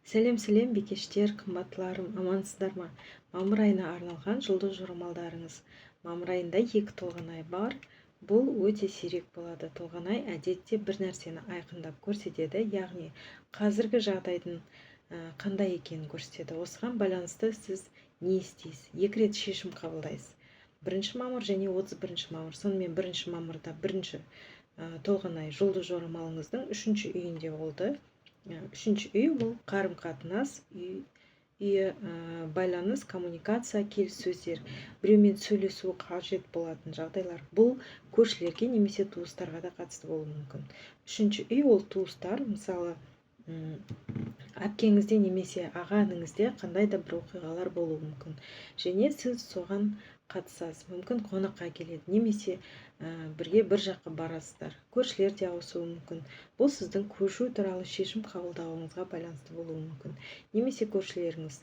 Сәлем бикештер, қымбаттыларым, амансыздар ма? Мамыр айына арналған жұлдыз жорамалдарыңыз. Мамыр айында 2 толғанай бар. Бұл өте сирек болады. Толғанай әдетте бір нәрсені айқындап көрсетеді, яғни қазіргі жағдайдың қандай екенін көрсетеді. Осыған байланысты сіз не істейсіз? 2 рет шешім қабылдайсыз. 1 мамыр және 31 мамыр. Сонымен 1 мамырда бірінші толғанай жұлдыз жорамалыңыздың 3-ші үйінде болды. 3-ші үй бұл қарым-қатынас үйі, байланыс, коммуникация, келіссөздер, біреумен сөйлесу қажет болатын жағдайлар. Бұл көршілерге немесе туыстарға да қатысты болуы мүмкін. 3-ші үй ол туыстар, мысалы әпкеңізде немесе аға-ініңізде қандай да бір оқиғалар болуы мүмкін. Және сіз соған қатысасыз. Мүмкін қонаққа келеді, немесе бірге бір жаққа барасыздар. Көршілер де ауысуы мүмкін. Бұл сіздің көшу туралы шешім қабылдауыңызға байланысты болуы мүмкін. Немесе көршілеріңіз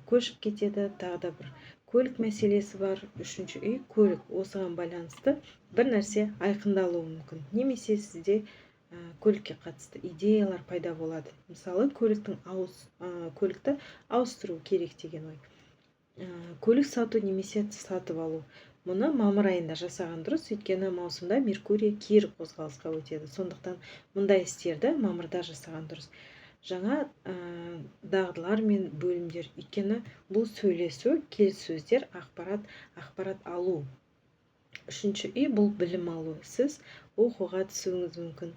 көшіп кетеді, тағы да бір көлік мәселесі бар. 3-ші үй көлік. Осыған байланысты бір нәрсе айқындалуы мүмкін. Немесе сізде көлікке қатысты идеялар пайда болады. Мысалы, көлікті ауыстыру керек деген ой. Көлік сату немесе сатып алу. Мұны мамыр айында жасаған дұрыс, өйткені маусымда Меркурий кері қозғалысқа өтеді. Сондықтан мұндай істерді мамырда жасаған дұрыс. Жаңа дағдылар мен бөлімдер, өйткені бұл сөйлесу, келіссөздер, ақпарат алу. 3-ші үй бұл білім алу. Сіз оқуға түсуіңіз мүмкін,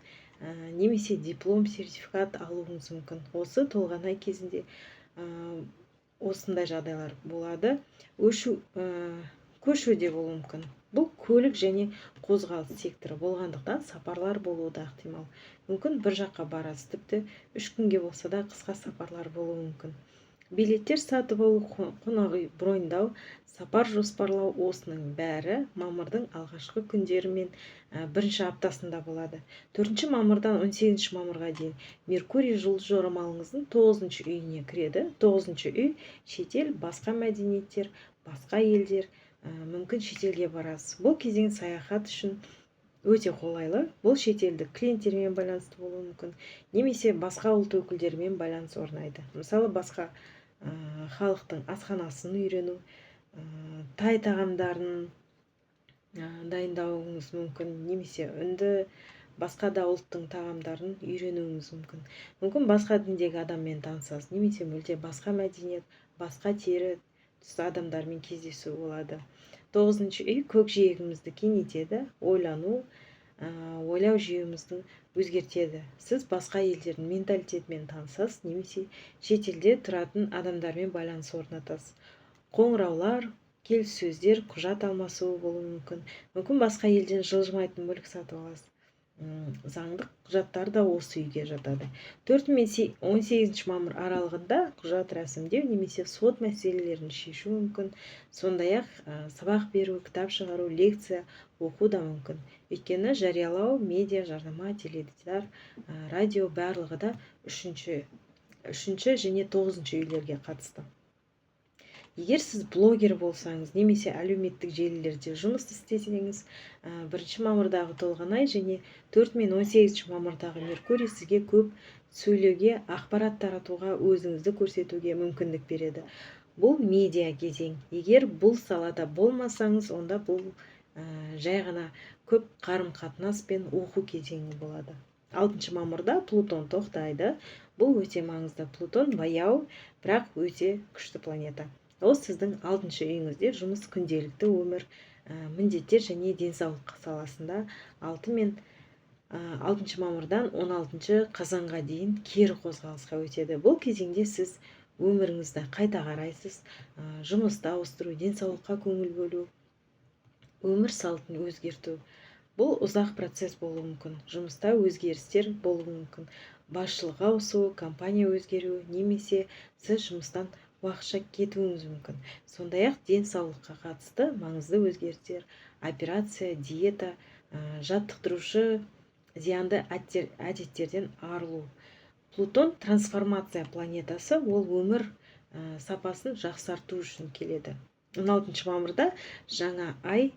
немесе диплом, сертификат алуыңыз мүмкін. Осы толғанай кезінде осындай жағдайлар болады. Көшу де болуы мүмкін. Бұл көлік және қозғалыс секторы болғандықтан сапарлар болуы да ықтимал. Мүмкін бір жаққа барасыз, тіпті 3 күнге болса да қысқа сапарлар болуы мүмкін. Билеттер сатып алу, қонақ үй броньдау, сапар жоспарлау, осының бәрі мамырдың алғашқы күндері мен 1-ші аптасында болады. 4 мамырдан 18 мамырға дейін Меркурий жұлдыз жорамалыңыздың 9-ші үйіне кіреді. 9-ші үй шетел, басқа мәдениеттер, басқа елдер, мүмкін шетелге барасыз. Бұл кезең саяхат үшін өте қолайлы. Бұл шетелдік клиенттермен байланысты болуы мүмкін, немесе басқа ұлт өкілдерімен байланыс орнайды. Мысалы, басқа халықтың асханасын үйрену, тай тағамдарын дайындауыңыз мүмкін, немесе үнді, басқа да ұлттың тағамдарын үйренуіңіз мүмкін. Мүмкін басқа діндегі адаммен танысасыз, немесе мүлде басқа мәдениет, басқа тері түсті адамдармен кездесу болады. 9-ші үй көкжиегімізді кеңейтеді, ойлау жүйемізді өзгертеді. Сіз басқа елдердің менталитетімен танысасыз, немесе шетелде тұратын адамдармен байланыс орнатасыз. Қоңыраулар, келіссөздер, құжат алмасуы болуы мүмкін. Мүмкін басқа елден жылжымайтын мүлік сатып аласыз. Заңдық құжаттар да осы үйге жатады. 4 мен 18 мамыр аралығында құжат рәсімдеу немесе сот мәселелерін шешу мүмкін. Сондай-ақ сабақ беру, кітап шығару, лекция оқу да мүмкін. Өйткені жариялау, медиа, жарнама, теледидар, радио барлығы да 3-ші және 9-ші үйлерге қатысты. Егер сіз блогер болсаңыз, немесе әлеуметтік желілерде жұмыс істесеңіз, 1 мамырдағы толғанай және 4 мен 18 мамырдағы Меркурий сізге көп сөйлеуге, ақпарат таратуға, өзіңізді көрсетуге мүмкіндік береді. Бұл медиа кезең. Егер бұл салада болмасаңыз, онда бұл жай ғана көп қарым-қатынас пен оқу кезеңі болады. 6 мамырда Плутон тоқтайды. Бұл өте маңызды. Плутон баяу, бірақ өте күшті планета. Ол сіздің 6-ші үйіңізде жұмыс, күнделікті өмір, міндеттер және денсаулық саласында 6 мамырдан 16 қазанға дейін кері қозғалысқа өтеді. Бұл кезеңде сіз өміріңізді қайта қарайсыз, жұмысты ауыстыру, денсаулыққа көңіл бөлу, өмір салтын өзгерту. Бұл ұзақ процесс болуы мүмкін. Жұмыста өзгерістер болуы мүмкін. Басшылыққа ауысу, компания өзгеру, немесе сіз жұмыстан уақытша кетуіңіз мүмкін. Сондай-ақ денсаулыққа қатысты маңызды өзгерістер, операция, диета, жаттықтырушы, зиянды әдеттерден арылу. Плутон трансформация планетасы, ол өмір сапасын жақсарту үшін келеді. 16 мамырда жаңа ай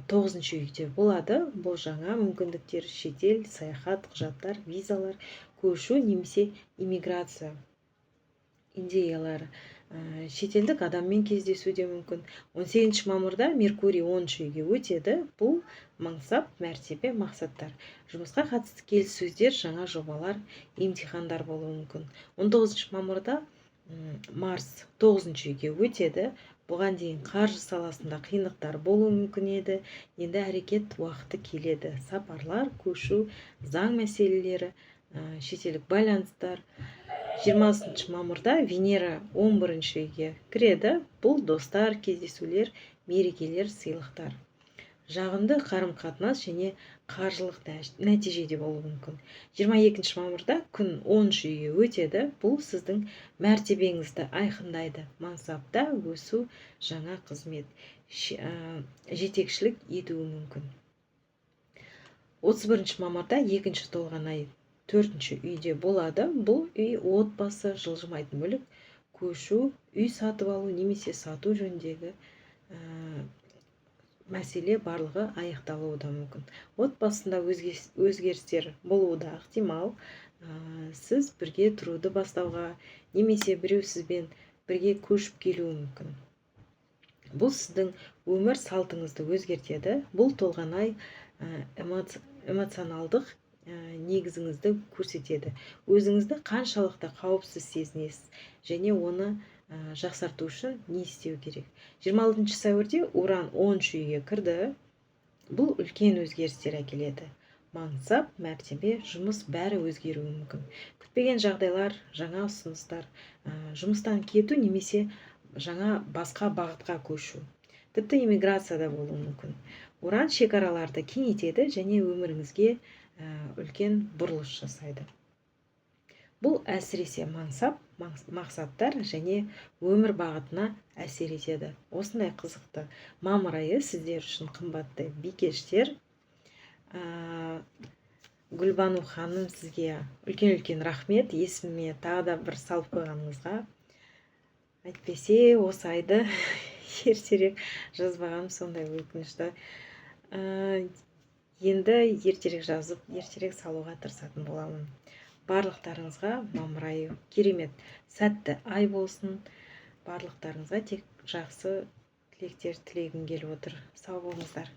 9-ші үйде болады. Бұл жаңа мүмкіндіктер, шетел, саяхат, құжаттар, визалар, көшу немесе иммиграция. идеялар шетелдік адаммен кездесу де мүмкін. 18 мамырда Меркурий 10 үйге өтеді. Бұл мансап, мәртебе, мақсаттар. Жұмысқа қатысты келіссөздер, жаңа жобалар, емтихандар болуы мүмкін. 19 мамырда Марс 9 үйге өтеді. Бұған дейін қаржы саласында қиындықтар болуы мүмкін еді. Енді әрекет уақыты келеді. Сапарлар, көшу, заң мәселелері, шетелдік байланыстар. 20 мамырда Венера 11 үйге кіреді. Бұл достар, кездесулер, мерекелер, сыйлықтар. Жағымды қарым-қатынас және қаржылық нәтижеде болуы мүмкін. 22 мамырда күн 10 үйге өтеді. Бұл сіздің мәртебеңізді айқындайды. Мансапта өсу, жаңа қызмет, жетекшілік етуі мүмкін. 31 мамырда екінші толған ай 4 үйде болады. Бұл үй отбасы, жылжымайтын мүлік, көшу, үй сатып алу немесе сату жөніндегі мәселе барлығы аяқталуы да мүмкін. Отбасында өзгерістер болуы да ықтимал. Сіз бірге тұруды бастауға немесе біреу сізбен бірге көшіп келуі мүмкін. Бұл сіздің өмір салтыңызды өзгертеді. Бұл толған ай эмоционалдық негізіңізді көрсетеді. Өзіңізді қаншалықты қауіпсіз сезінесіз және оны жақсарту үшін не істеу керек. 26 сәуірде Уран 10 үйге кірді. Бұл үлкен өзгерістер әкеледі. Мансап, мәртебе, жұмыс бәрі өзгеруі мүмкін. Күтпеген жағдайлар, жаңа ұсыныстар, жұмыстан кету немесе жаңа басқа бағытқа көшу. Тіпті иммиграцияда болуы мүмкін. Уран шекараларды кеңейтеді және өміріңізге үлкен бұрылыс жасайды. Бұл әсіресе мансап, мақсаттар және өмір бағытына әсер етеді. Осындай қызықты мамыр айы сіздер үшін қымбатты бикештер. Гүлбану ханым, сізге үлкен рахмет. Есіме тағы да бір салып қойғаныңызға. Әйтпесе осы айды ертерек жазбағаным сондай өкінішті. Енді ертерек жазып, ертерек салуға тырысатын боламын. Барлықтарыңызға мамыр айы керемет, сәтті ай болсын. Барлықтарыңызға тек жақсы тілектер тілегім келіп отыр. Сау болыңыздар.